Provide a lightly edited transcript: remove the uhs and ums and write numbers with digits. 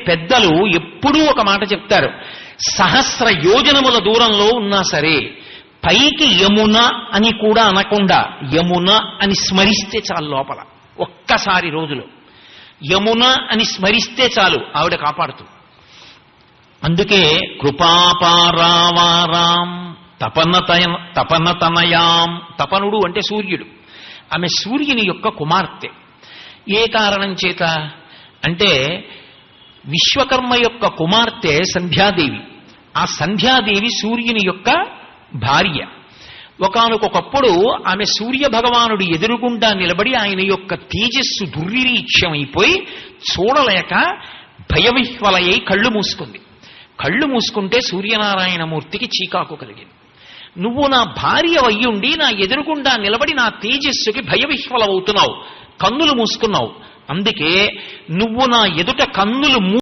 పెద్దలు ఎప్పుడూ ఒక మాట చెప్తారు, సహస్ర యోజనముల దూరంలో ఉన్నా సరే పైకి యమున అని కూడా అనకుండా యమున అని స్మరిస్తే చాలు, లోపల ఒక్కసారి రోజులో యమున అని స్మరిస్తే చాలు, ఆవిడ కాపాడుతుంది. అందుకే కృపాపారావారాం తపనతనయాం, తపనుడు అంటే సూర్యుడు, ఆమె సూర్యుని యొక్క కుమార్తె. ఏ కారణం చేత అంటే విశ్వకర్మ యొక్క కుమార్తె సంధ్యాదేవి. ఆ సంధ్యాదేవి సూర్యుని యొక్క భార్య. ఒకానొకప్పుడు ఆమె సూర్య భగవానుడు ఎదురుగుండా నిలబడి ఆయన యొక్క తేజస్సు దుర్నిరీక్ష్యమైపోయి చూడలేక భయవిహ్వలయ్యి కళ్ళు మూసుకుంది. కళ్ళు మూసుకుంటే సూర్యనారాయణమూర్తికి చీకాకు కలిగింది. నువ్వు నా భార్య అయ్యుండి నా ఎదురుగుండా నిలబడి నా తేజస్సుకి భయవిహ్వలవుతున్నావు, కన్నులు మూసుకున్నావు. అందుకే నువ్వు నా ఎదుట కన్నులు